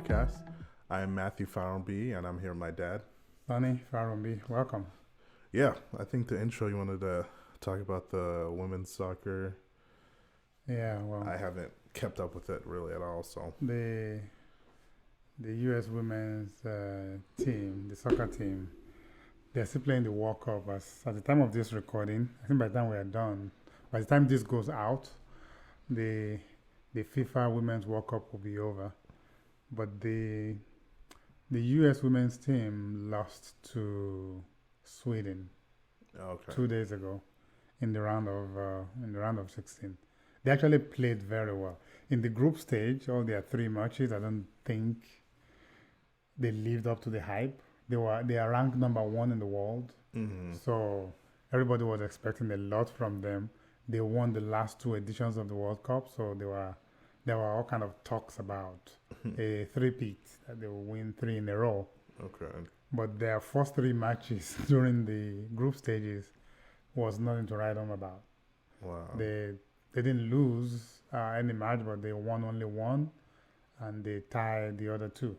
podcast. I'm Matthew Farrelby, and I'm here with my dad. Sonny Farumbi, welcome. Yeah, I think the intro you wanted to talk about the women's soccer. Yeah, well, I haven't kept up with it really at all, so. the the U.S. women's team, the soccer team, they're still playing the World Cup. As at the time of this recording, I think by the time we are done, by the time this goes out, the the FIFA Women's World Cup will be over. But the U.S. women's team lost to Sweden Okay. 2 days ago in the round of 16. They actually played very well in the group stage. All their three matches, I don't think they lived up to the hype. They are ranked number one in the world, Mm-hmm. so everybody was expecting a lot from them. They won the last two editions of the World Cup, so there were all kind of talks about a three-peat that they will win three in a row. Okay. But their first three matches during the group stages was nothing to write home about. Wow. They they didn't lose any match, but they won only one, and they tied the other two.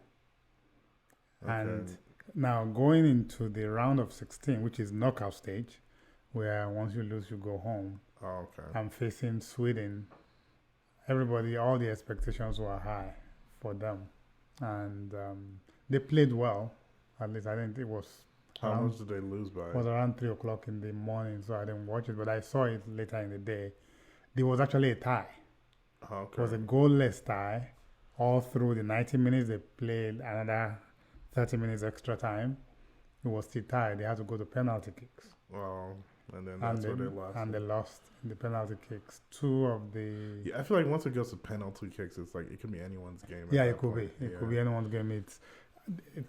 Okay. And now going into the round of 16, which is knockout stage, where once you lose, you go home. Oh, okay. I'm facing Sweden. Everybody, all the expectations were high for them, and they played well. At least I think it How around much did they lose by? was around 3 o'clock in the morning, so I didn't watch it, but I saw it later in the day. There was actually a tie. It was a Okay. goalless tie. All through the 90 minutes, they played another 30 minutes extra time. It was still tied. They had to go to penalty kicks. Well, and then And that's where they, they lost. and they lost in the penalty kicks. Two of the. Yeah, I feel like once it goes to penalty kicks, it's like it could be anyone's game. At Yeah, that it could point. be. It Yeah. could be anyone's game. It's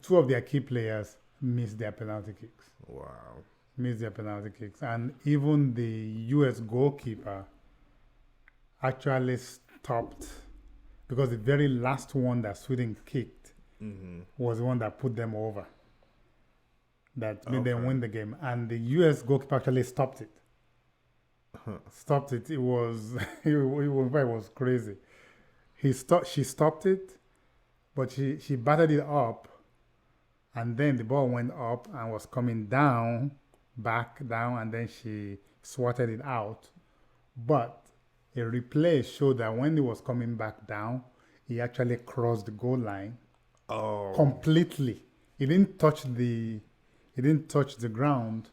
two of their key players missed their penalty kicks. Wow. Missed their penalty kicks. And even the US goalkeeper actually stopped because the very last one that Sweden kicked Mm-hmm. was the one that put them over, that made them Okay. win the game. And the US goalkeeper actually stopped it. Stopped it. It was it was crazy. She stopped it, but she batted it up, and then the ball went up and was coming down, back down, and then she swatted it out. But a replay showed that when it was coming back down, he actually crossed the goal line Oh. completely. He didn't touch the ground,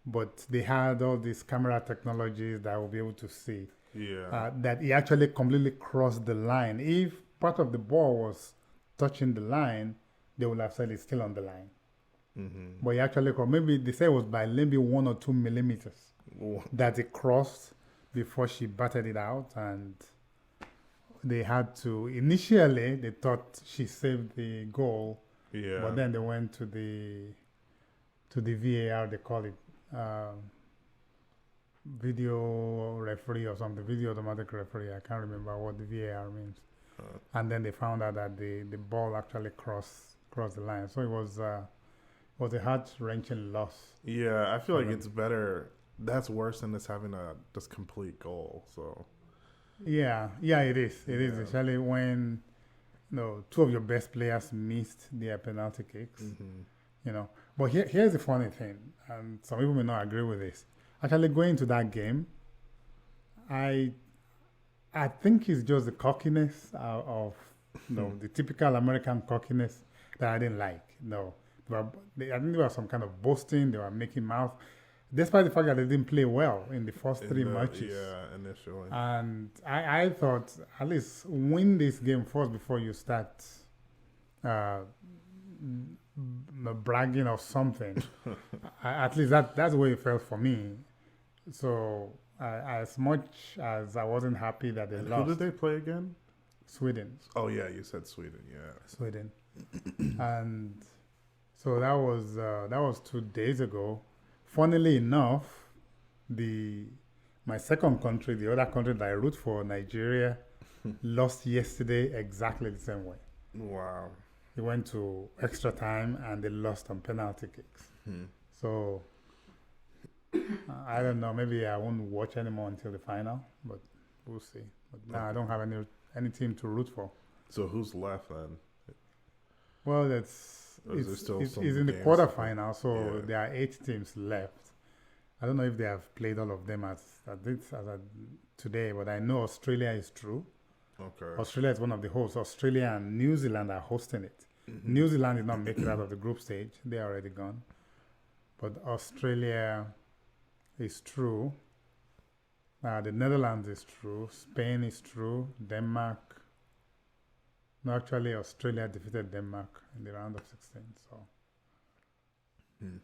but they had all these camera technologies that will be able to see Yeah. that he actually completely crossed the line. If part of the ball was touching the line, they would have said it's still on the line. Mm-hmm. But he actually crossed. Maybe they say it was by maybe 1 or 2 millimeters that it crossed before she batted it out, and they had to. Initially, they thought she saved the goal, Yeah. but then they went to the VAR. They call it video referee or something. Video automatic referee. I can't remember what the VAR means. Uh, And then they found out that the ball actually crossed the line. So it was a heart wrenching loss. Yeah, I feel for like them. it's better. That's worse than just having a just complete goal. So Yeah, yeah, it is. It is, yeah. especially when two of your best players missed their penalty kicks. Mm-hmm. But here's the funny thing, and some people may not agree with this. Actually, going to that game, I I think it's just the cockiness of the typical American cockiness that I didn't like. No, I think there was some kind of boasting. They were making mouth, despite the fact that they didn't play well in the first three matches. Yeah, initially. And I thought at least win this game first before you start uh, bragging or something. At least that's the way it felt for me. So as much as I wasn't happy that they And who lost, did they play again? Sweden, Oh yeah, you said Sweden. Yeah. Sweden, and so that was 2 days ago. Funnily enough, the my second country, the other country that I root for, Nigeria, lost yesterday exactly the same way. Wow. They went to extra time and they lost on penalty kicks. Hmm. So I don't know. Maybe I won't watch anymore until the final, but we'll see. But now I don't have any team to root for. So who's left then? Well, it's Or is there still it's some in the games? quarterfinal, so Yeah. there are 8 teams left. I don't know if they have played all of them as today, but I know Australia is true. Okay. Australia is one of the hosts. Australia and New Zealand are hosting it. Mm-hmm. New Zealand did not make it out of the group stage; they are already gone. But Australia is true. The Netherlands is true. Spain is true. Denmark. No, actually, Australia defeated Denmark in the round of 16. So Hmm.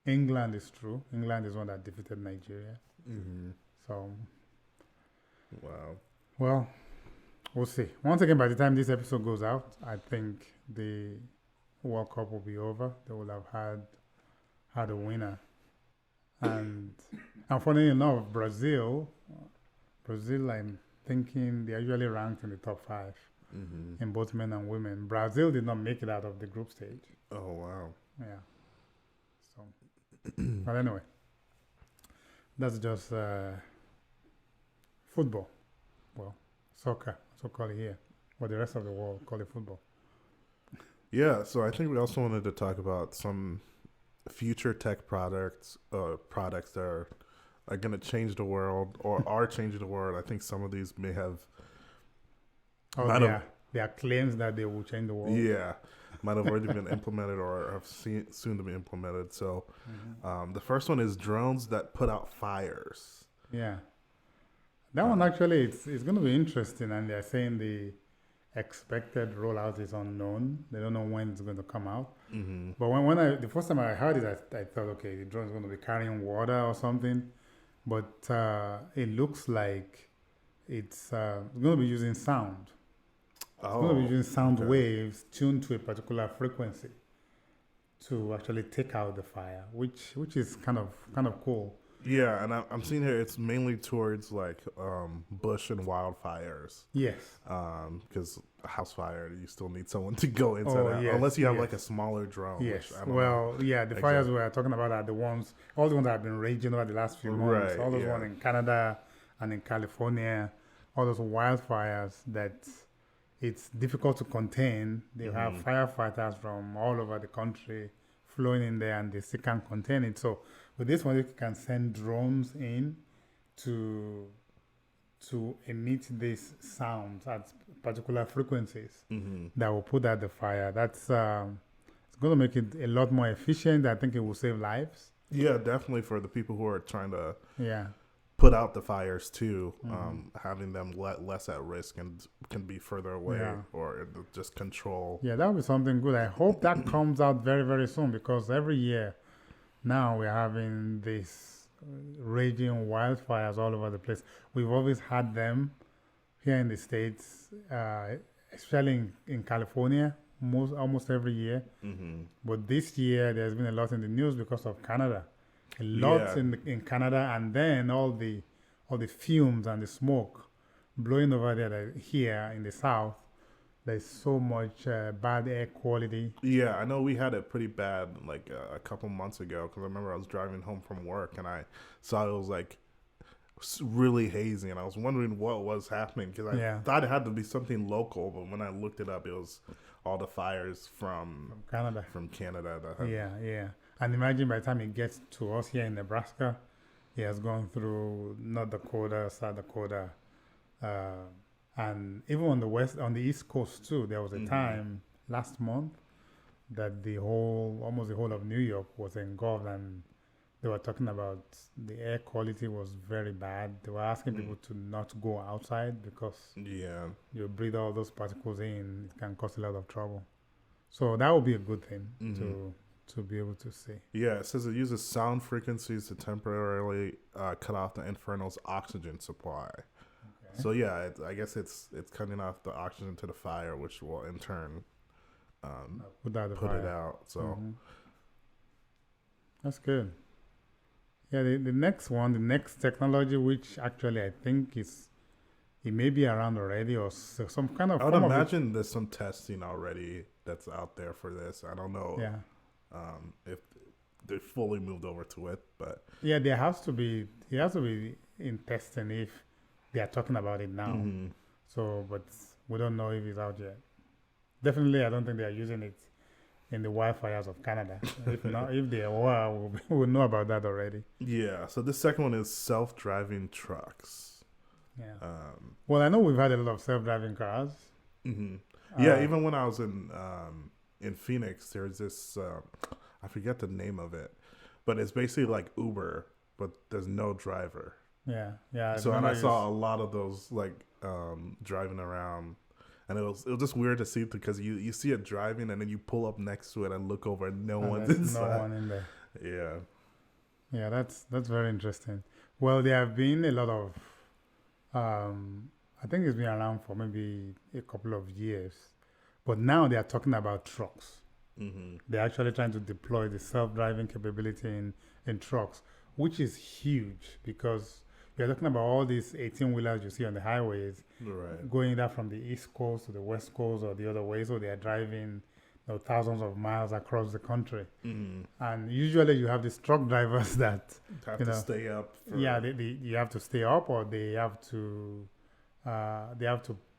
England is true. England is one that defeated Nigeria. Mm-hmm. So, Wow. well, we'll see. Once again, by the time this episode goes out, I think the World Cup will be over. They will have had a winner. And funny enough, Brazil, I'm thinking they're usually ranked in the top 5 Mm-hmm. in both men and women. Brazil did not make it out of the group stage. Oh wow. Yeah. So, but anyway, that's just football. Well, soccer, so call it here. But the rest of the world call it football. Yeah. So I think we also wanted to talk about some future tech products that are going to change the world or are changing the world. I think some of these may have Oh, Might have- there are claims that they will change the world. yeah might have already been implemented or have soon to be implemented. So the first one is drones that put out fires. Yeah. That one actually, it's going to be interesting, and they're saying the expected rollout is unknown. They don't know when it's going to come out. Mm-hmm. But the first time I heard it, I thought, okay, the drone is going to be carrying water or something. But it looks like it's going to be using sound. It's going to be using sound okay. waves tuned to a particular frequency to actually take out the fire, which is kind of cool. Yeah, and I'm seeing here it's mainly towards like bush and wildfires. Yes. Because a house fire, you still need someone to go inside Oh, out, yes, unless you have yes. like a smaller drone. Yes. Which I don't know. Well, yeah, the fires Exactly. we are talking about are all the ones that have been raging over the last few months. Right, All those yeah. ones in Canada and in California, all those wildfires that it's difficult to contain. They have firefighters from all over the country flowing in there, and they still can't contain it. So with this one, you can send drones in to emit these sounds at particular frequencies that will put out the fire. That's it's going to make it a lot more efficient. I think it will save lives. Yeah, definitely for the people who are trying to Yeah. put out the fires too, having them less at risk and can be further away Yeah. or just control. Yeah, that would be something good. I hope that comes out very, very soon, because every year now we're having these raging wildfires all over the place. We've always had them here in the States, especially in California, almost every year. Mm-hmm. But this year there's been a lot in the news because of Canada. A lot Yeah. in Canada, and then all the fumes and the smoke blowing over there. Here in the south, there's so much bad air quality. Yeah, I know we had it pretty bad like a couple months ago because I remember I was driving home from work and I saw it was like really hazy and I was wondering what was happening because I thought it had to be something local, but when I looked it up, it was all the fires from Canada. that had, Yeah. And imagine by the time it gets to us here in Nebraska, it has gone through North Dakota, South Dakota, and even on the East Coast too. There was a time last month that almost the whole of New York was engulfed, and they were talking about the air quality was very bad. They were asking people to not go outside because yeah. you breathe all those particles in. It can cause a lot of trouble. So that would be a good thing to be able to see. Yeah, it says it uses sound frequencies to temporarily cut off the Inferno's oxygen supply. Okay. So yeah, I guess it's cutting off the oxygen to the fire, which will in turn Put out the put fire. it out. So That's good. Yeah, the next one, the next technology, which actually I think it may be around already, or some kind of. I would form of it. imagine there's some testing already that's out there for this. I don't know Yeah. if they fully moved over to it, but Yeah, there has to be. It has to be in testing if they are talking about it now. So, but we don't know if it's out yet. Definitely, I don't think they are using it in the wildfires of Canada. If not, if they were, we'll know about that already. Yeah. So this second one is self-driving trucks. Yeah. Well, I know we've had a lot of self-driving cars. Mm-hmm. Yeah. Even when I was in Phoenix, there's this I forget the name of it, but it's basically like Uber, but there's no driver. Yeah. Yeah. So and I saw a lot of those like driving around. And it was just weird to see because you see it driving and then you pull up next to it and look over and no one's inside. No one in there. Yeah. Yeah, that's very interesting. Well, there have been a lot of I think it's been around for maybe a couple of years, but now they are talking about trucks. Mm-hmm. They're actually trying to deploy the self-driving capability in trucks, which is huge because you're talking about all these 18-wheelers you see on the highways, right, going either from the East Coast to the West Coast or the other way. So they are driving thousands of miles across the country. Mm-hmm. And usually you have these truck drivers that have to stay up. Yeah, you have to stay up, or they have to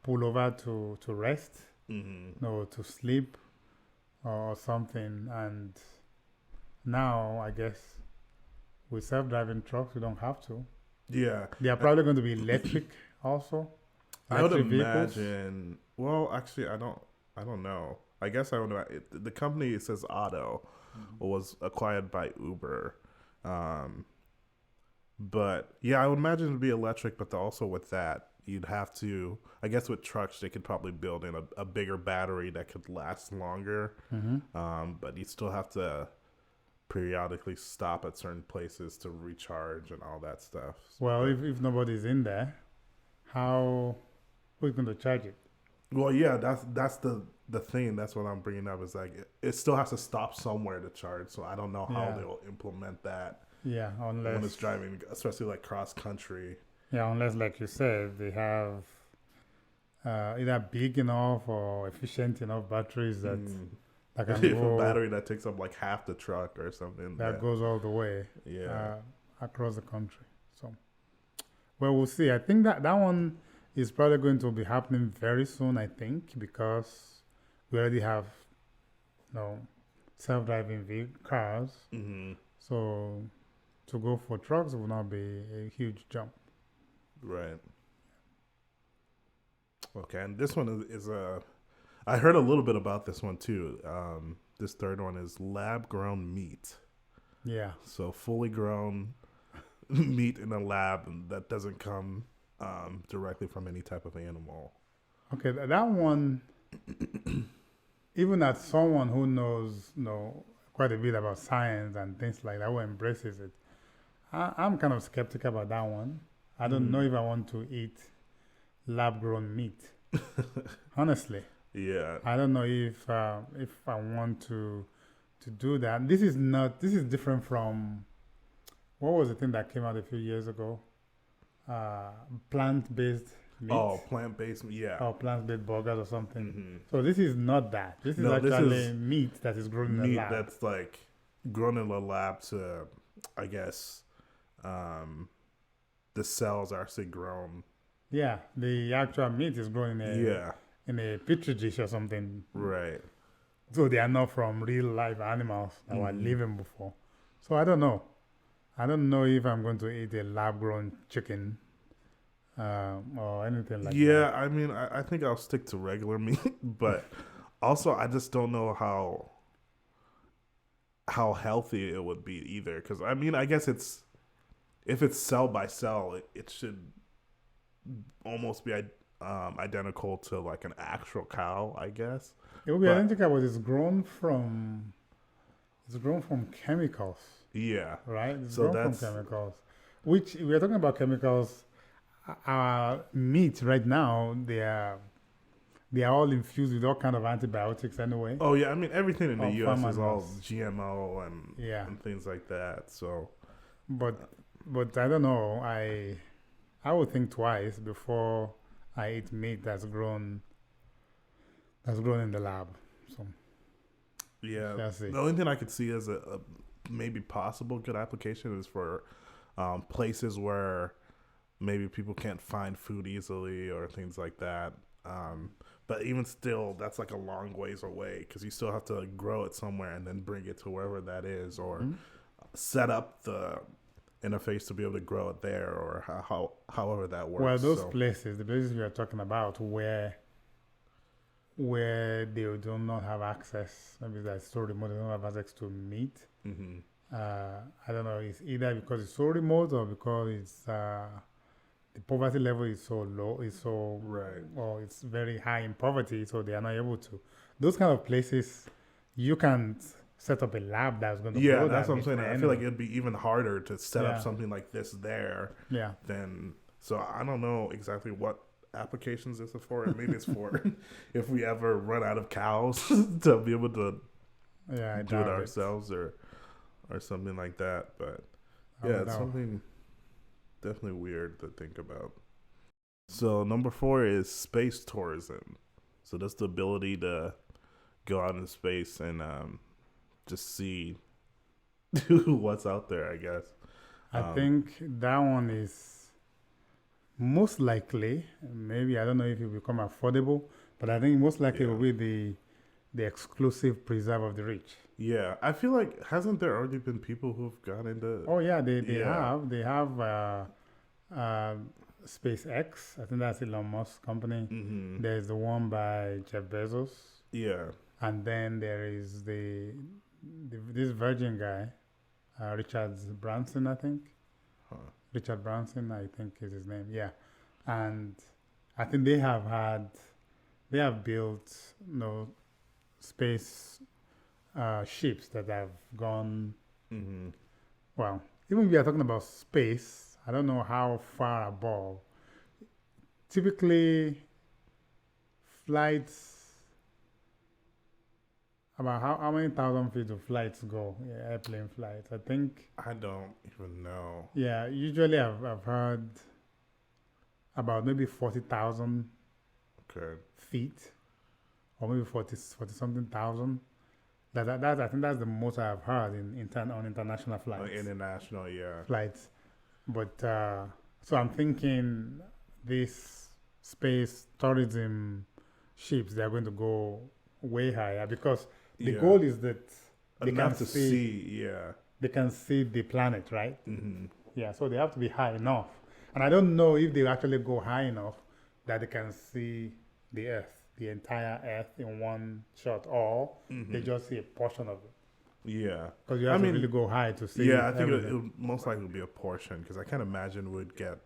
pull over to rest, to sleep or something. And now I guess with self-driving trucks, you don't have to. Yeah. They are probably going to be electric also. I would imagine. Well, actually, I don't know. I guess I don't know. The company, it says Otto, was acquired by Uber. But yeah, I would imagine it'd be electric, but also with that, you'd have to, I guess with trucks, they could probably build in a bigger battery that could last longer. But you'd still have to periodically stop at certain places to recharge and all that stuff. Well, if nobody's in there, who's going to charge it? Well, yeah, that's the thing. That's what I'm bringing up is like it still has to stop somewhere to charge. So I don't know how they'll implement that. Yeah, unless when it's driving, especially like cross country. Yeah, unless like you said, they have either big enough or efficient enough batteries that can go a battery that takes up like half the truck or something that goes all the way across the country. So, well, we'll see. I think that one is probably going to be happening very soon. I think because we already have self-driving cars. So to go for trucks will not be a huge jump. Right. Okay, and this one is I heard a little bit about this one too. This third one is lab-grown meat. Yeah. So fully grown meat in a lab that doesn't come directly from any type of animal. Okay, that one, even as someone who knows quite a bit about science and things like that, who embraces it, I'm kind of skeptical about that one. I don't know if I want to eat lab-grown meat. Honestly. Yeah. I don't know if I want to do that. This is different from what was the thing that came out a few years ago? Plant-based meat. Oh, plant-based, yeah. Or plant-based burgers or something. So this is not that. This is actually meat that is grown in a lab. Meat that's like grown in a lab to, I guess, the cells are actually grown. Yeah, the actual meat is grown in a petri dish or something. Right. So they are not from real live animals that were living before. So I don't know. I don't know if I'm going to eat a lab-grown chicken or anything like that. Yeah, I mean, I think I'll stick to regular meat, but also I just don't know how healthy it would be either. Because I mean, I guess if it's cell by cell, it should almost be identical to like an actual cow, I guess. It will be identical, but it's grown from chemicals. Yeah. Right? It's grown from chemicals. Which, we are talking about chemicals. Meat right now, they are all infused with all kind of antibiotics anyway. Oh yeah, I mean everything in the U.S. is all GMO and things like that. So, but I don't know. I would think twice before I eat meat that's grown in the lab. So yeah, the only thing I could see as a maybe possible good application is for places where maybe people can't find food easily or things like that. But even still, that's like a long ways away because you still have to grow it somewhere and then bring it to wherever that is, or set up the interface to be able to grow it there, or however that works. Well, those places, the places we are talking about, where they do not have access, maybe that's so remote, they don't have access to meat. I don't know. It's either because it's so remote or because it's the poverty level is so low, right, or it's very high in poverty, so they are not able to. Those kind of places, you can't set up a lab that's going to yeah, grow that's that what I'm saying. I feel like it'd be even harder to set Yeah. up something like this there Yeah. than. So I don't know exactly what applications this is for. And maybe it's for if we ever run out of cows to be able to Yeah, I do it doubt ourselves or something like that. But I yeah, don't it's know. something definitely weird to think about. So number 4 is space tourism. So that's the ability to go out in space and just see what's out there, I guess. I think that one is most likely, maybe I don't know if it will become affordable, but I think most likely it will be the exclusive preserve of the rich. Yeah, I feel like hasn't there already been people who've gone into? Oh yeah, they Yeah. have SpaceX. I think that's Elon Musk's company. Mm-hmm. There's the one by Jeff Bezos, Yeah. and then there is this Virgin guy, Richard Branson, I think. Huh. Richard Branson, I think is his name. Yeah, and I think they have built space ships that have gone. Mm-hmm. Well, even if we are talking about space, I don't know how far above. Typically, flights, about how many thousand feet do flights go? Yeah, airplane flights. I think, I don't even know. yeah, usually I've heard about maybe 40,000 Okay. feet, or maybe 40 something thousand. I think that's the most I've heard on international flights. International, yeah. Flights. But so I'm thinking this space tourism ships, they're going to go way higher because the Yeah. goal is that they can Enough to see, see, yeah. they can see the planet, right? Mm-hmm. Yeah, so they have to be high enough. And I don't know if they actually go high enough that they can see the Earth, the entire Earth in one shot, or they just see a portion of it. Yeah. Because you have to really go high to see. Yeah, I think it everything. would most likely be a portion because I can't imagine we'd get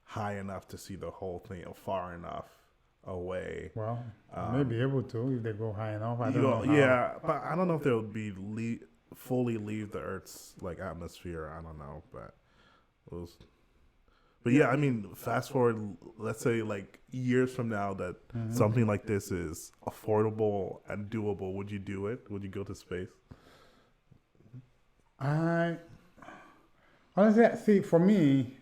high enough to see the whole thing or far enough away. Well, may be able to if they go high enough. I don't know. Yeah, but I don't know if they would be fully leave the Earth's like atmosphere. I don't know, but but yeah, I mean, fast forward, let's say like years from now that something like this is affordable and doable. Would you do it? Would you go to space? I honestly see. For me,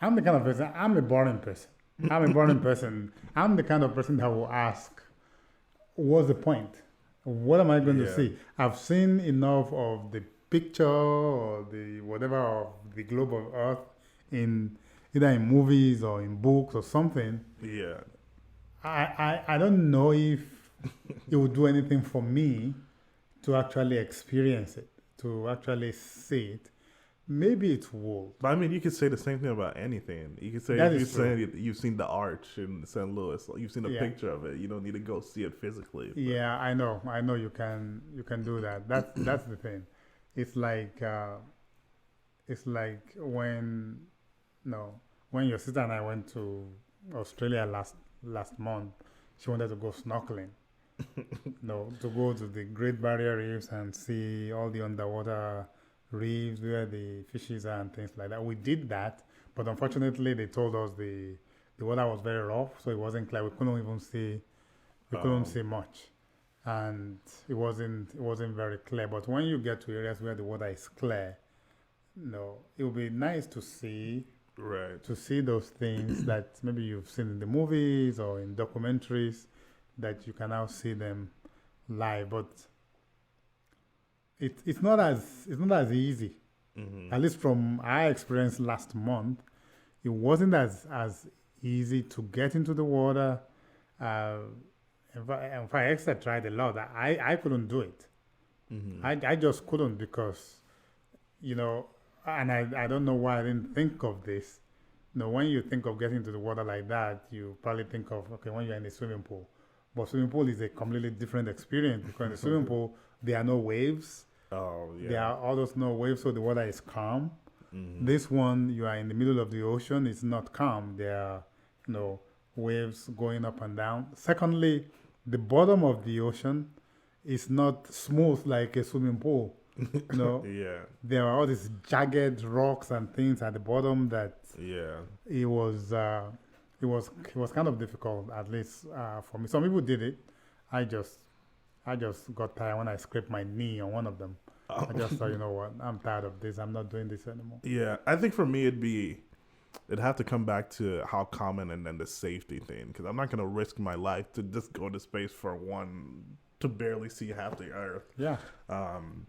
I'm the kind of person. I'm a boring person. I'm the kind of person that will ask, "What's the point? What am I going to see?" I've seen enough of the picture or the whatever of the globe of Earth in either in movies or in books or something. Yeah. I don't know if it would do anything for me to actually experience it, to actually see it. Maybe it would. But I mean, you could say the same thing about anything. You could say That if is true. you've seen the arch in St. Louis, you've seen a picture of it. You don't need to go see it physically. But. Yeah, I know you can do that. That's the thing. It's like when when your sister and I went to Australia last month. She wanted to go snorkeling. To go to the Great Barrier Reefs and see all the underwater reefs where the fishes are and things like that. We did that, but unfortunately they told us the water was very rough, so it wasn't clear. We couldn't see much, and it wasn't very clear. But when you get to areas where the water is clear, it would be nice to see. Right. To see those things that maybe you've seen in the movies or in documentaries, that you can now see them live. But it's not as easy. Mm-hmm. At least from our experience last month, it wasn't as easy to get into the water Uh, if I extra tried a lot, I couldn't do it. Mm-hmm. I just couldn't because, you know, and I don't know why I didn't think of this. You know, when you think of getting into the water like that, you probably think of, okay, when you're in a swimming pool. But swimming pool is a completely different experience because in the swimming pool, there are no waves. Oh There yeah. are almost no waves, so the water is calm. Mm-hmm. This one, you are in the middle of the ocean, it's not calm. There are, you know, waves going up and down. Secondly, the bottom of the ocean is not smooth like a swimming pool. You know, Yeah. there are all these jagged rocks and things at the bottom that Yeah. it was uh, it was kind of difficult, at least for me. Some people did it. I just I just got tired when I scraped my knee on one of them. I just thought, you know what, I'm tired of this. I'm not doing this anymore. Yeah. I think for me it'd have to come back to how common and then the safety thing because I'm not gonna risk my life to just go to space for one to barely see half the Earth. Yeah, Um,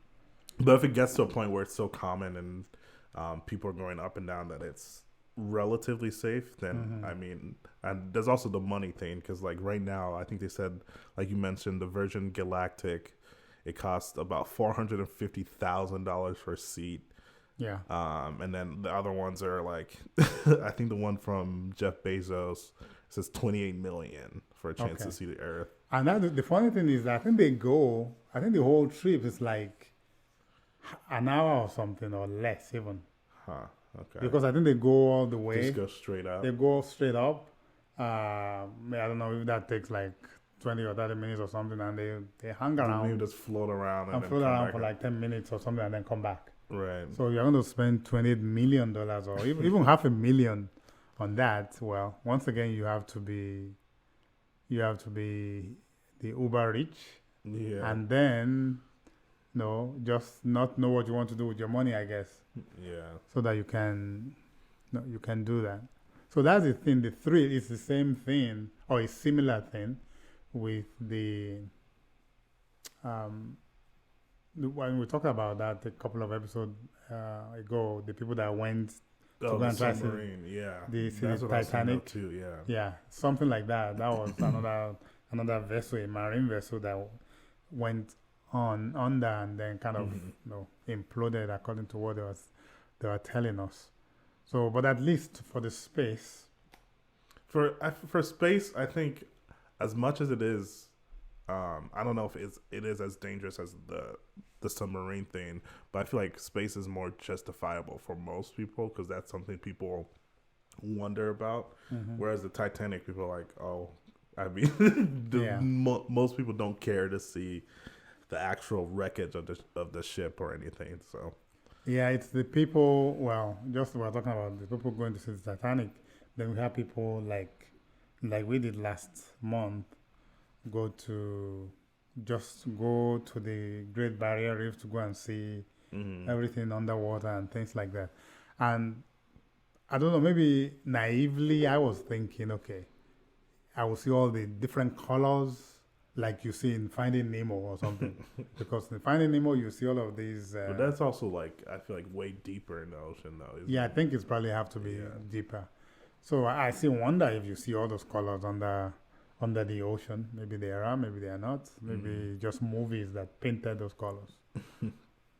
but if it gets to a point where it's so common and people are going up and down that it's relatively safe, then I mean, and there's also the money thing because like right now, I think they said, like you mentioned, the Virgin Galactic, it costs about $450,000 for a seat. yeah, And then the other ones are like, I think the one from Jeff Bezos says 28 million for a chance okay. to see the Earth. And that, the funny thing is, that I think the whole trip is like an hour or something or less even. Huh. Okay. Because I think they go all the Just way. go straight They up. go straight up. I don't know if that takes like 20 or 30 minutes or something, and they hang The wave around just float around and and then float come around back for up. like 10 minutes or something and then come back. Right. So you're going to spend $28 million or even half a million on that. Well, once again, you have to be the uber rich, Yeah. and then just not know what you want to do with your money, I guess, Yeah. so that you can do that. So that's the thing. The thrill is the same thing or a similar thing with um, when we talked about that a couple of episodes ago, the people that went to Oh, go the and try to see submarine. Yeah. see the That's what I was thinking of Titanic. too. Yeah. Yeah, something like that. That was another vessel, a marine vessel that went on under and then kind of Mhm. imploded according to what they were telling us. So, but at least for the space, For space, I think as much as it is, I don't know if it is as dangerous as the submarine thing, but I feel like space is more justifiable for most people because that's something people wonder about. Whereas the Titanic, people are like, oh, I mean, yeah, most people don't care to see the actual wreckage of the ship or anything. So yeah, it's the people. Well, just we're talking about the people going to see the Titanic. Then we have people like we did last month go to just go to the Great Barrier Reef to go and see mhm. everything underwater and things like that. And I don't know, maybe naively I was thinking, okay, I will see all the different colors like you see in Finding Nemo or something. Because in Finding Nemo, you see all of these. But that's also like I feel like way deeper in the ocean though. Isn't Yeah, I it? think it's probably have to be Yeah. deeper. So I still wonder if you see all those colors under the ocean. Maybe they are, maybe they are not. Maybe just movies that painted those colors.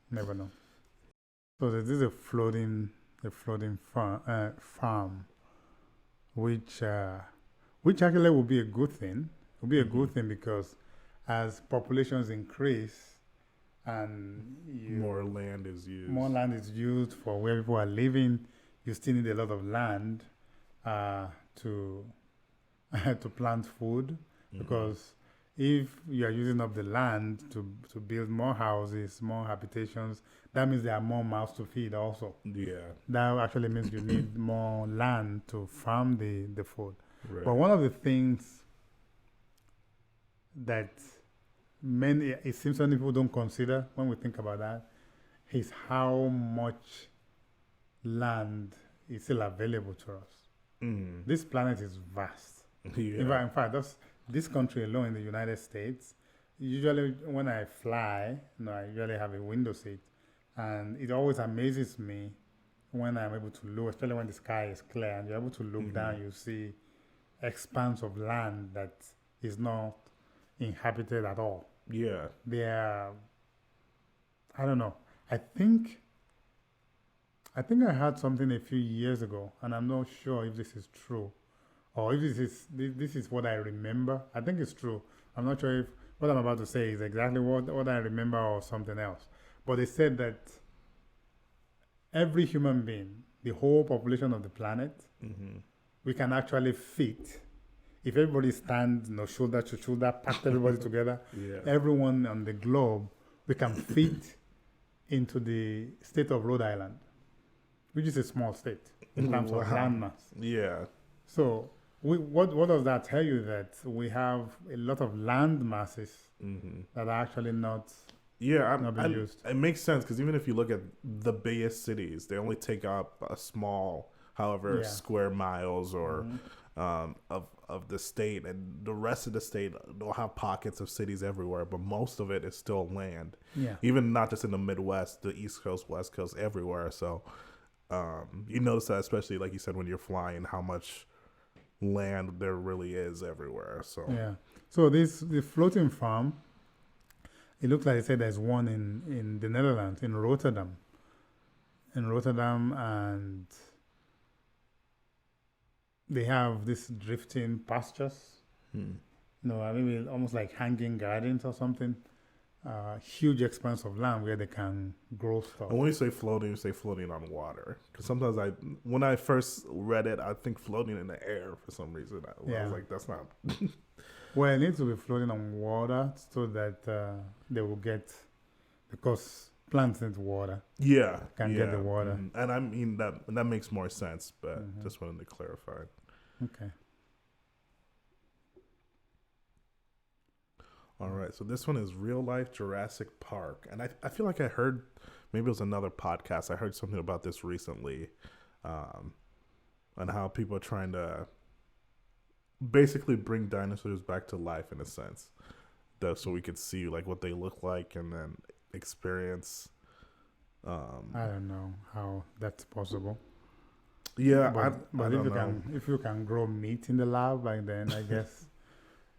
Never know. So this is a floating farm, which which actually would be a good thing. Would be a good thing because as populations increase and More land is used. more land is used for where people are living, you still need a lot of land to to plant food because if you are using up the land to build more houses, more habitations, that means there are more mouths to feed also. Yeah. That actually means you need more land to farm the food. Right. But one of the things that it seems many people don't consider when we think about that is how much land is still available to us. Mm. This planet is vast. Yeah. In fact, this country alone in the United States, usually when I fly, I usually have a window seat. And it always amazes me when I'm able to look, especially when the sky is clear and you're able to look down, you see expanse of land that is not inhabited at all. Yeah. They are, I don't know. I think I think I heard something a few years ago, and I'm not sure if this is true or if this is what I remember. I think it's true. I'm not sure if what I'm about to say is exactly what I remember or something else. But they said that every human being, the whole population of the planet, we can actually fit. If everybody stands, shoulder to shoulder, packed everybody together, everyone on the globe, we can fit into the state of Rhode Island, which is a small state in terms of landmass. Yeah. So what does that tell you? That we have a lot of land masses that are actually not being used. It makes sense because even if you look at the biggest cities, they only take up a small, however, square miles or of the state, and the rest of the state they'll have pockets of cities everywhere, but most of it is still land. Yeah. Even not just in the Midwest, the East Coast, West Coast, everywhere. So you notice that, especially like you said, when you're flying, how much land there really is everywhere. So so the floating farm, it looks like they said there's one in the Netherlands, in Rotterdam, and they have this drifting pastures, maybe almost like hanging gardens or something. Huge expanse of land where they can grow stuff. And when you say floating on water. Because sometimes when I first read it, I think floating in the air for some reason. I was like, that's not. Well, it needs to be floating on water so that they will get, because plants need water. Yeah. Can get the water. And I mean, that makes more sense, but just wanted to clarify. Okay. All right, so this one is Real Life Jurassic Park. And I feel like I heard, maybe it was another podcast, I heard something about this recently, and how people are trying to basically bring dinosaurs back to life in a sense, so we could see like what they look like and then experience. I don't know how that's possible. Yeah, but if you can grow meat in the lab, like then I guess.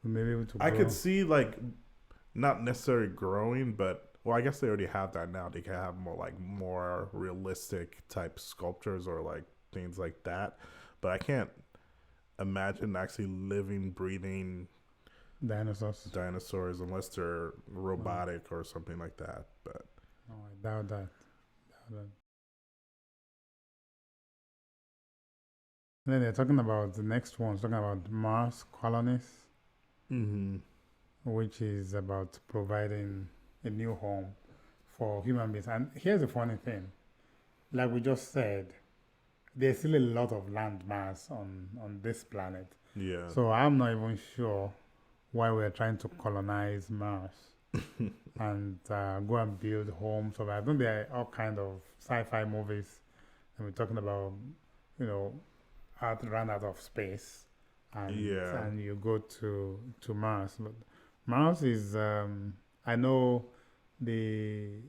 Maybe able to I could see like not necessarily growing, but I guess they already have that now. They can have more realistic type sculptures or like things like that. But I can't imagine actually living, breathing dinosaurs unless they're robotic or something like that. But I doubt that. And then they're talking about the next one, talking about Mars colonies. Which is about providing a new home for human beings. And here's the funny thing. Like we just said, there's still a lot of land mass on this planet. Yeah. So I'm not even sure why we're trying to colonize Mars and go and build homes. So I think there are all kinds of sci-fi movies. And we're talking about, Earth ran out of space. And you go to Mars. But Mars is I know the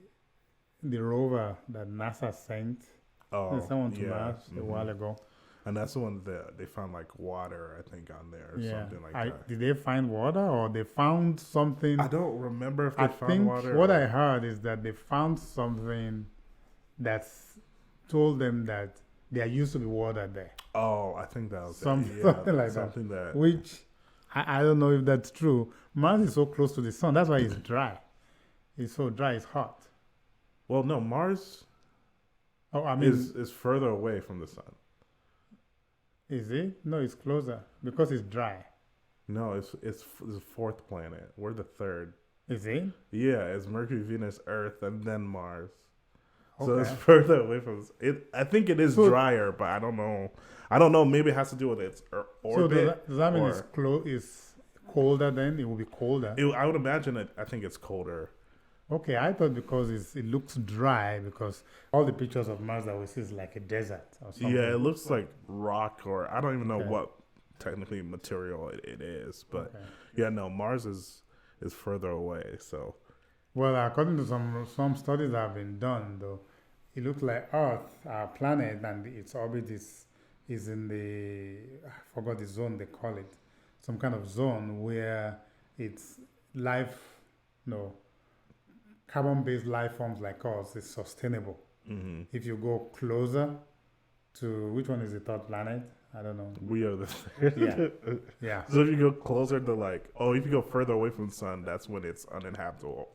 rover that NASA sent someone to Mars a while ago. And that's the one that they found like water, I think, on there or something like that. Did they find water or they found something? I don't remember if they found water. What I heard is that they found something that's told them that there used to be water there. Oh, I think that was something like that. Which I don't know if that's true. Mars is so close to the sun. That's why it's dry. It's so dry. It's hot. Well, no, Mars. Is further away from the sun. Is it? No, it's closer because it's dry. No, it's the fourth planet. We're the third. Is it? Yeah, it's Mercury, Venus, Earth, and then Mars. So it's further away from it. I think it is drier, but I don't know. Maybe it has to do with its orbit. So does that mean it's colder then? It will be colder? I would imagine it. I think it's colder. Okay, I thought because it looks dry, because all the pictures of Mars that we see is like a desert or something. Yeah, it looks like rock, or I don't even know what technically material it is. But Mars is further away. So. Well, according to some studies that have been done, though, it looks like Earth, our planet, and its orbit is in the, I forgot the zone they call it. some kind of zone where it's life, no, carbon-based life forms like us is sustainable. Mm-hmm. If you go closer to which one is the third planet? I don't know. We are the Yeah, yeah. So if you go closer to if you go further away from the sun, that's when it's uninhabitable.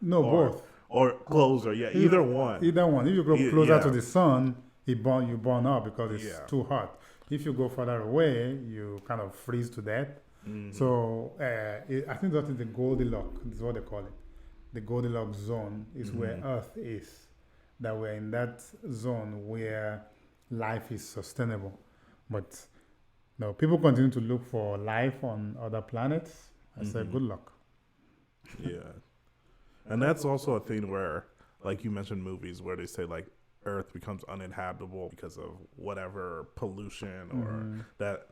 No, both. Or closer, yeah, either one. Either one. If you go closer yeah. to the sun, you burn up because it's Yeah. too hot. If you go further away, you kind of freeze to death. Mhm. So I think that is the Goldilocks, is what they call it. The Goldilocks zone is where Earth is. That we're in that zone where life is sustainable. But no, people continue to look for life on other planets. I say good luck. Yeah. And that's also a thing where, like you mentioned, movies where they say like Earth becomes uninhabitable because of whatever pollution or that.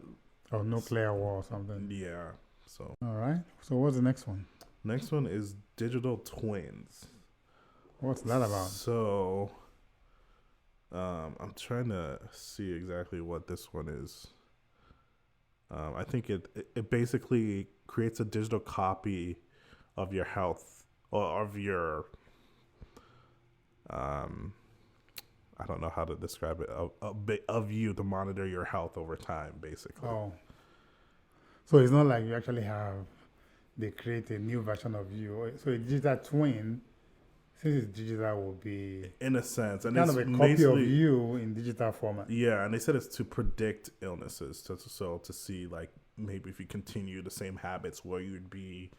Or nuclear war or something. Yeah. So. All right. So what's the next one? Next one is digital twins. What's that about? So, I'm trying to see exactly what this one is. I think it basically creates a digital copy of your health or of your I don't know how to describe it, a bit of you to monitor your health over time, basically. Oh, so it's not like you actually they create a new version of you. So a digital twin, since it's digital, will be in a sense, and kind it's of a copy of you in digital format. Yeah, and they said it's to predict illnesses, so to see like maybe if you continue the same habits where you'd be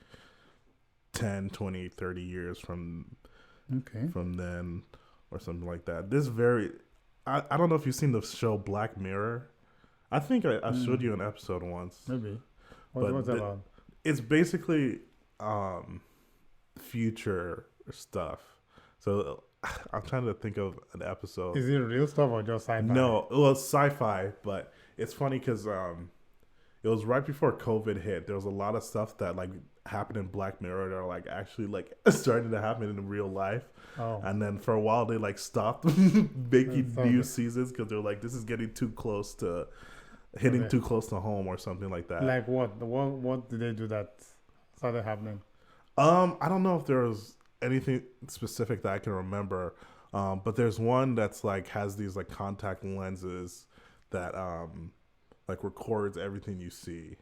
10, 20, 30 years from then or something like that. I don't know if you've seen the show Black Mirror. I think I showed you an episode once. Maybe. What's that about? It's basically future stuff. So I'm trying to think of an episode. Is it real stuff or just sci-fi? No, well, it's sci-fi, but it's funny because it was right before COVID hit. There was a lot of stuff that like happened in Black Mirror that are like actually like starting to happen in real life. Oh. And then for a while they like stopped making new seasons because they're like, this is getting too close to hitting too close to home or something like that. Like what? What did they do that started happening? I don't know if there was anything specific that I can remember. But there's one that's like has these like contact lenses that like records everything you see.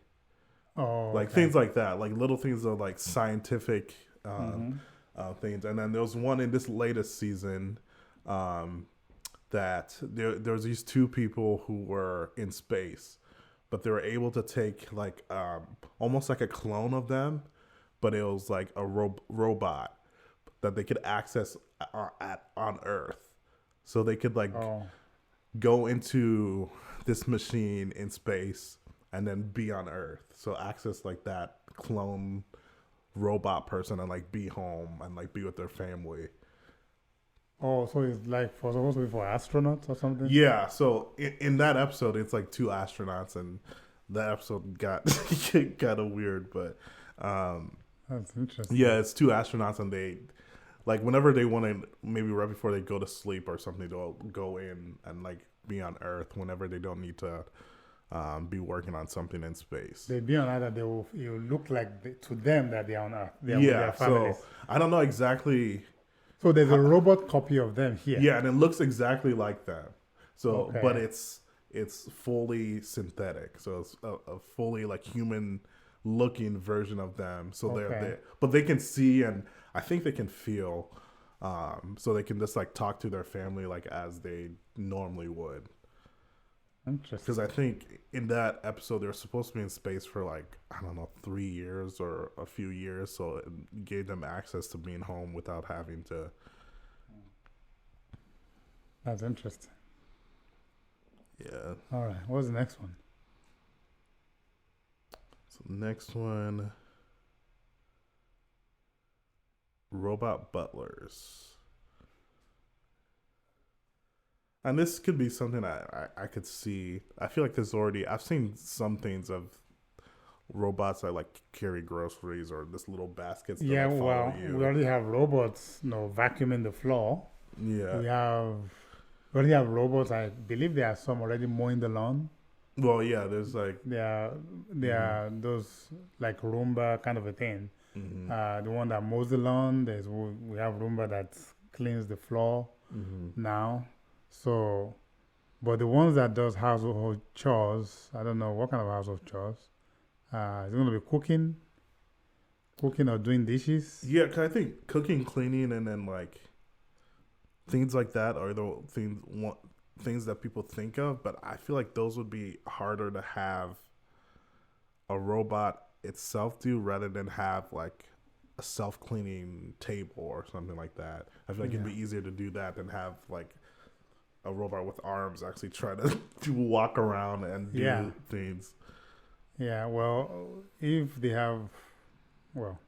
Oh, like things like that, like little things of like scientific things. And then there was one in this latest season that there was these two people who were in space, but they were able to take like almost like a clone of them, but it was like a robot that they could access on Earth. So they could like go into this machine in space and then be on Earth. So access like that clone robot person and like be home and like be with their family. Oh, so it's like supposed to be for astronauts or something? Yeah, so in that episode, it's like two astronauts, and that episode got kind of weird, but that's interesting. Yeah, it's two astronauts, and they like whenever they want to, maybe right before they go to sleep or something, they'll go in and like be on Earth whenever they don't need to be working on something in space. They be on Earth, that you look like to them that they're on Earth. They're with their families. So I don't know exactly. So there's a robot copy of them here. Yeah, and it looks exactly like them. So, but it's fully synthetic. So it's a fully like human looking version of them. So but they can see, and I think they can feel. So they can just like talk to their family like as they normally would. Interesting. Because I think in that episode they're supposed to be in space for like, I don't know, 3 years or a few years, so it gave them access to being home without having to. That's interesting. Yeah. All right. What's the next one? So next one, robot butlers. And this could be something I could see. I feel like I've seen some things of robots that like carry groceries or this little baskets that follow you. We already have robots, vacuuming the floor. Yeah. We already have robots. I believe there are some already mowing the lawn. Well, yeah, there's like there are those like Roomba kind of a thing. mm-hmm, The one that mows the lawn. We have Roomba that cleans the floor mm-hmm. now. So, but the ones that does household chores, I don't know what kind of household chores. Is it going to be cooking or doing dishes? Yeah, 'cause I think cooking, cleaning, and then like things like that are the things that people think of. But I feel like those would be harder to have a robot itself do rather than have like a self cleaning table or something like that. I feel like it'd Yeah. be easier to do that than have like a robot with arms actually try to, to walk around and do Yeah. things. Yeah. Well, if they have, well,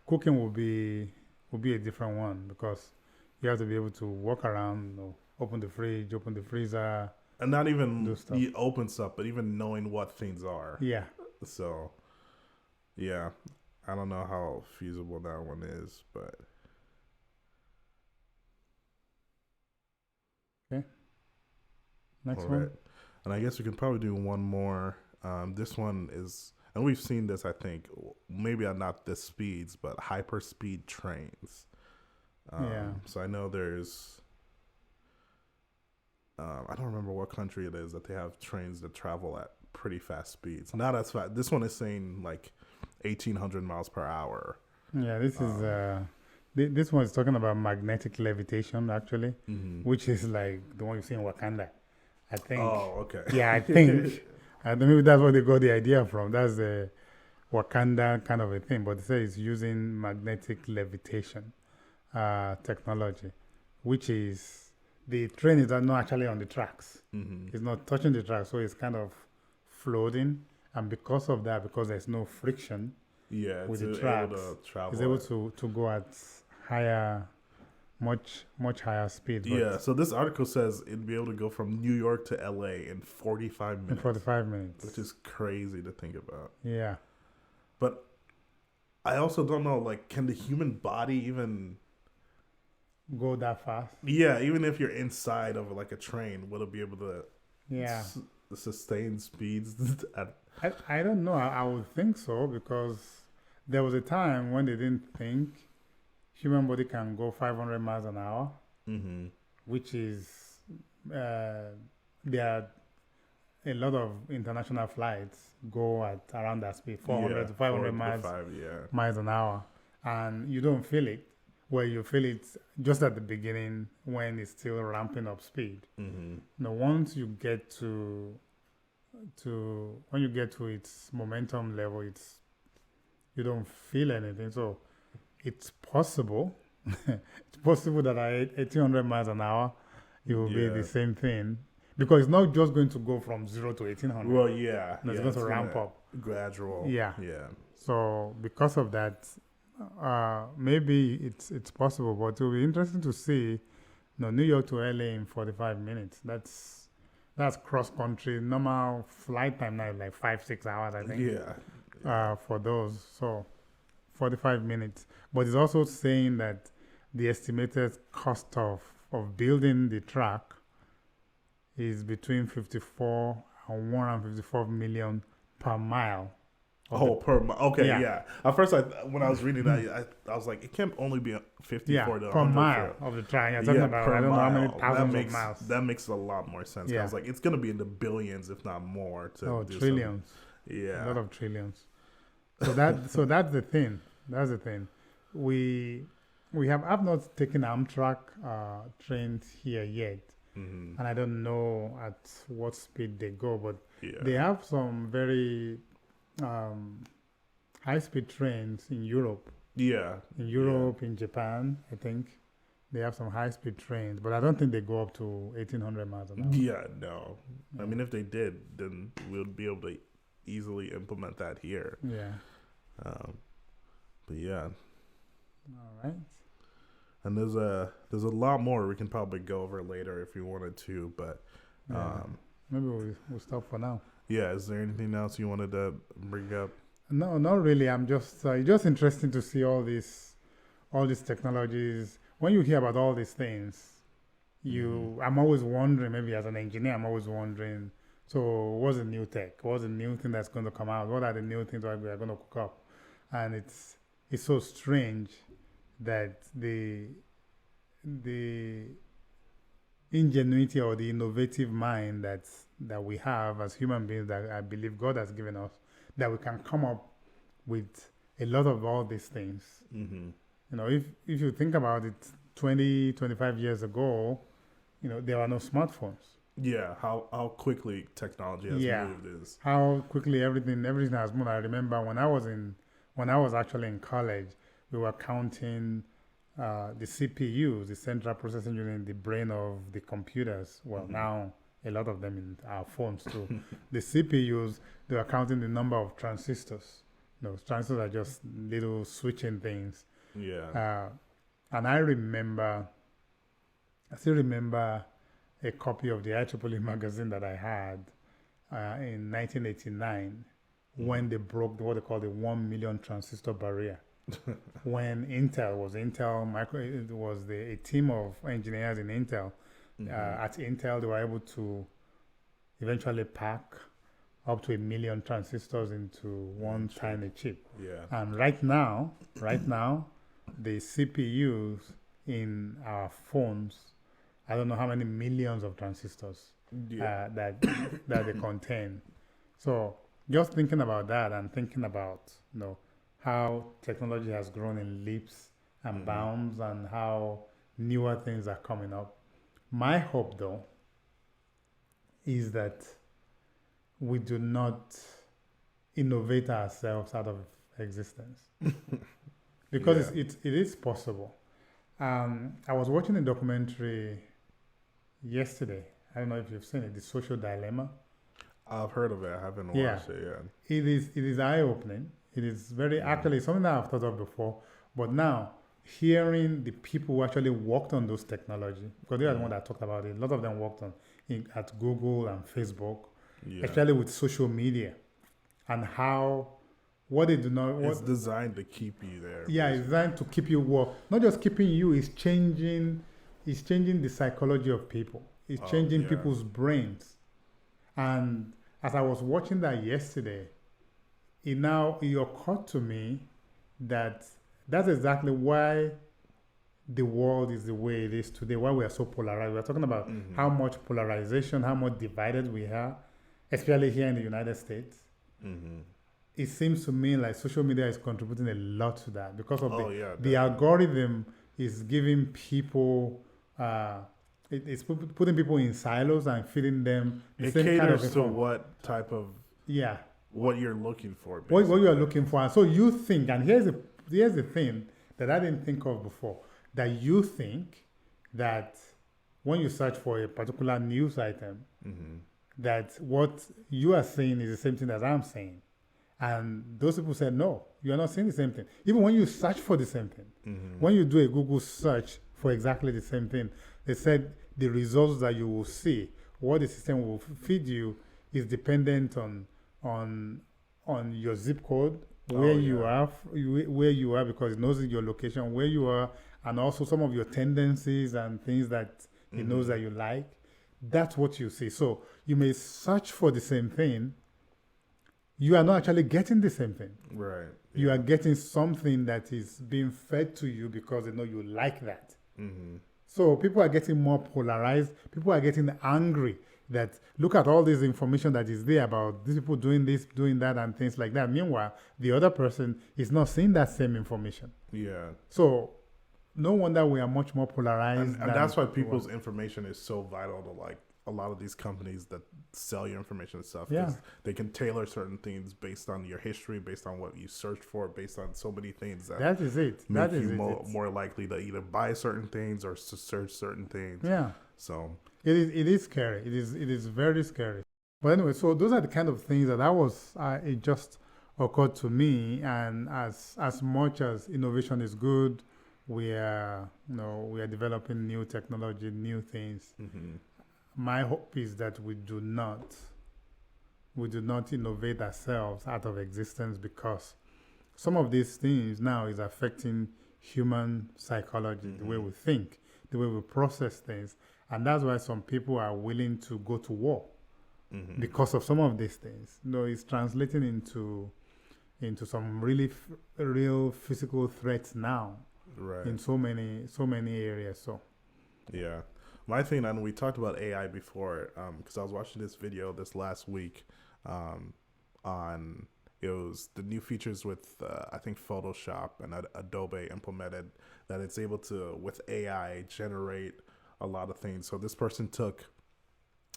cooking will be a different one because you have to be able to walk around, open the fridge, open the freezer, And not even do stuff. you open stuff, but even knowing what things are. Yeah. So, yeah, I don't know how feasible that one is, but Okay. Next all right. one. And I guess we can probably do one more. This one is, and we've seen this, I think, maybe at not the speeds, but hyperspeed trains. Yeah. So I know there's, I don't remember what country it is that they have trains that travel at pretty fast speeds. Not as fast. This one is saying like 1,800 miles per hour. Yeah. This one is talking about magnetic levitation actually, Mm-hmm. which is like the one you see in Wakanda. I think. Oh, okay. Yeah, I think. Maybe that's where they got the idea from. That's the Wakanda kind of a thing. But they say it's using magnetic levitation technology, which is the train is not actually on the tracks. Mm-hmm. It's not touching the tracks, so it's kind of floating. And because of that, because there's no friction Yeah, with it's the tracks, able to travel. it's able to go at higher, much higher speed. But Yeah, so this article says it'd be able to go from New York to LA in 45 in minutes, 45 minutes. which is crazy to think about. Yeah. But I also don't know, like, can the human body even, Go that fast. yeah, even if you're inside of like a train, will it be able to Yeah. sustain speeds at, I don't know. I would think so because there was a time when they didn't think human body can go 500 miles an hour, mm-hmm. which is there are a lot of international flights go at around that speed, 400 to 500 miles an hour, and you don't feel it. Where you feel it just at the beginning when it's still ramping up speed. Mm-hmm. Now, once you get to when you get to its momentum level, you don't feel anything. So it's possible. It's possible that at 1,800 miles an hour, it will be the same thing because it's not just going to go from 0 to 1,800. Well, yeah, it's going to ramp up. Gradual. Yeah. Yeah. So because of that, maybe it's possible, but it will be interesting to see, New York to LA in 45 minutes. That's cross country. Normal flight time now is like 5-6 hours, I think. Yeah. For those, so 45 minutes. But it's also saying that the estimated cost of building the track is between 54 and 154 million per mile. Oh, per month. Okay, yeah. At first, when I was reading that, I was like, it can't only be 54 to 100 per mile of the track. You're talking about, I don't know how many thousands of miles. That makes a lot more sense. I was like, it's going to be in the billions, if not more. Trillions. Yeah. A lot of trillions. So that's the thing. That's the thing. I've not taken Amtrak trains here yet. Mm-hmm. And I don't know at what speed they go, but Yeah. they have some very high-speed trains in Europe. Yeah. In Europe, in Japan, I think they have some high-speed trains, but I don't think they go up to 1,800 miles an hour. Yeah, no. I mean, if they did, then we would be able to easily implement that here. Yeah. But yeah. All right. And there's a lot more we can probably go over later if you wanted to, but maybe we'll stop for now. Yeah, is there anything else you wanted to bring up? No, not really. I'm just it's just interesting to see all these technologies. When you hear about all these things, I'm always wondering. Maybe as an engineer, I'm always wondering So what's the new tech? What's the new thing that's going to come out? What are the new things that we are going to cook up? And it's so strange that the ingenuity or the innovative mind that we have as human beings, that I believe God has given us, that we can come up with a lot of all these things. Mm-hmm. You know, if you think about it, 20, 25 years ago, you know, there were no smartphones. Yeah, how quickly technology has moved is how quickly everything has moved. I remember when I was actually in college, we were counting the CPUs, the central processing unit, in the brain of the computers. Well, now a lot of them in our phones too. The CPUs, they were counting the number of transistors. You know, transistors are just little switching things. Yeah. And I still remember a copy of the IEEE magazine that I had in 1989 when they broke what they call the 1 million transistor barrier. When Intel was it was a team of engineers in Intel. At Intel, they were able to eventually pack up to 1 million transistors into one tiny chip. Yeah. And right now, the CPUs in our phones, I don't know how many millions of transistors that they contain. So just thinking about that and thinking about, you know, how technology has grown in leaps and bounds and how newer things are coming up. My hope, though, is that we do not innovate ourselves out of existence. Because it is possible. I was watching a documentary yesterday. I don't know if you've seen it, The Social Dilemma. I've heard of it. I haven't watched it yet. It is eye-opening. It is very, actually, something that I've thought of before. But now, hearing the people who actually worked on those technology, because they are the one that talked about it. A lot of them worked at Google and Facebook, especially with social media, and how what they do not. It's designed to keep you there. Yeah, it's designed to keep you not just keeping you. It's changing the psychology of people. It's changing people's brains. And as I was watching that yesterday, it occurred to me that that's exactly why the world is the way it is today, why we are so polarized. We're talking about how much polarization, how much divided we are, especially here in the United States. It seems to me like social media is contributing a lot to that because of the algorithm is giving people, it's putting people in silos and feeding them the same kind of to what type of what you're looking for. What you are looking for. And so you think, and here's the thing that I didn't think of before, that you think that when you search for a particular news item, that what you are saying is the same thing as I'm saying. And those people said, no, you are not saying the same thing. Even when you search for the same thing, when you do a Google search for exactly the same thing, they said the results that you will see, what the system will feed you, is dependent on your zip code, where you are, because it knows your location, where you are, and also some of your tendencies and things that it knows that you like. That's what you see. So you may search for the same thing. You are not actually getting the same thing. Right. You are getting something that is being fed to you because they know you like that. So people are getting more polarized. People are getting angry that look at all this information that is there about these people doing this, doing that, and things like that. Meanwhile, the other person is not seeing that same information. Yeah. So no wonder we are much more polarized. And that's why people's information is so vital to like a lot of these companies that sell your information and stuff. Yeah. They can tailor certain things based on your history, based on what you searched for, based on so many things that is it. Make you more likely to either buy certain things or to search certain things. Yeah. So it is scary. It is very scary. But anyway, so those are the kind of things that it just occurred to me. And as much as innovation is good, we are developing new technology, new things. My hope is that we do not innovate ourselves out of existence, because some of these things now is affecting human psychology, the way we think, the way we process things. And that's why some people are willing to go to war because of some of these things. It's translating into some really real physical threats now, right, in so many areas. So yeah. My thing, and we talked about AI before, because I was watching this video this last week, on it was the new features with I think Photoshop and Adobe implemented, that it's able to, with AI, generate a lot of things. So this person took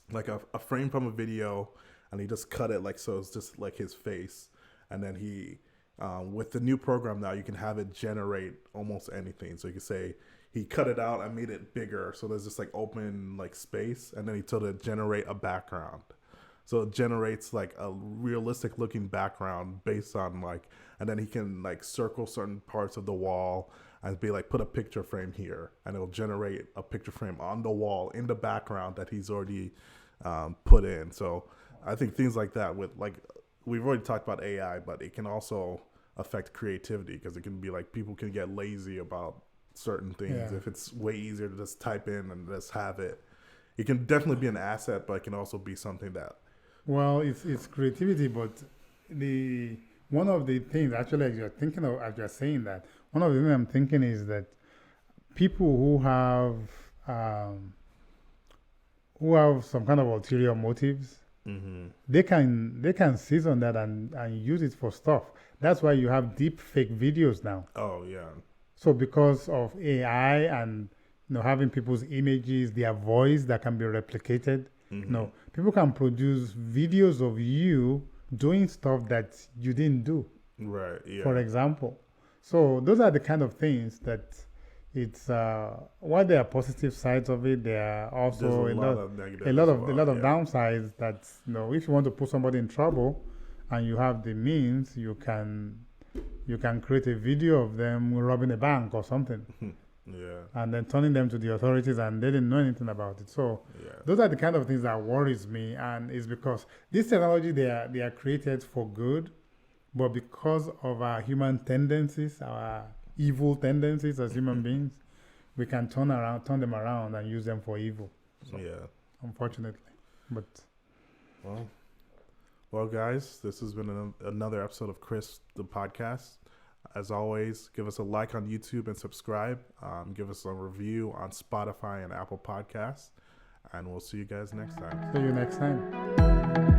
like a frame from a video and he just cut it like so it's just like his face, and then he with the new program now you can have it generate almost anything. So you can say he cut it out and made it bigger, so there's just like open like space, and then he told it generate a background. So it generates like a realistic looking background based on like, and then he can like circle certain parts of the wall and be like, put a picture frame here, and it'll generate a picture frame on the wall in the background that he's already put in. So I think things like that, with like, we've already talked about AI, but it can also affect creativity, because it can be like people can get lazy about certain things. If it's way easier to just type in and just have it, it can definitely be an asset, but it can also be something that, well, it's creativity, but one of the things, actually, as you're thinking of, as you're saying that, one of the things I'm thinking is that people who have some kind of ulterior motives, they can seize on that and use it for stuff. That's why you have deep fake videos now. Oh yeah. So because of AI and having people's images, their voice that can be replicated, people can produce videos of you doing stuff that you didn't do. Right. Yeah. For example. So those are the kind of things that it's while there are positive sides of it, there are also a lot of downsides. That if you want to put somebody in trouble and you have the means, you can create a video of them robbing a bank or something. Yeah. And then turning them to the authorities, and they didn't know anything about it. So those are the kind of things that worries me, and it's because this technology, they are created for good, but because of our human tendencies, our evil tendencies as human beings, we can turn them around and use them for evil. So, unfortunately. But well, guys, this has been another episode of Chris the Podcast. As always, give us a like on YouTube and subscribe. Give us a review on Spotify and Apple Podcasts. And we'll see you guys next time. See you next time.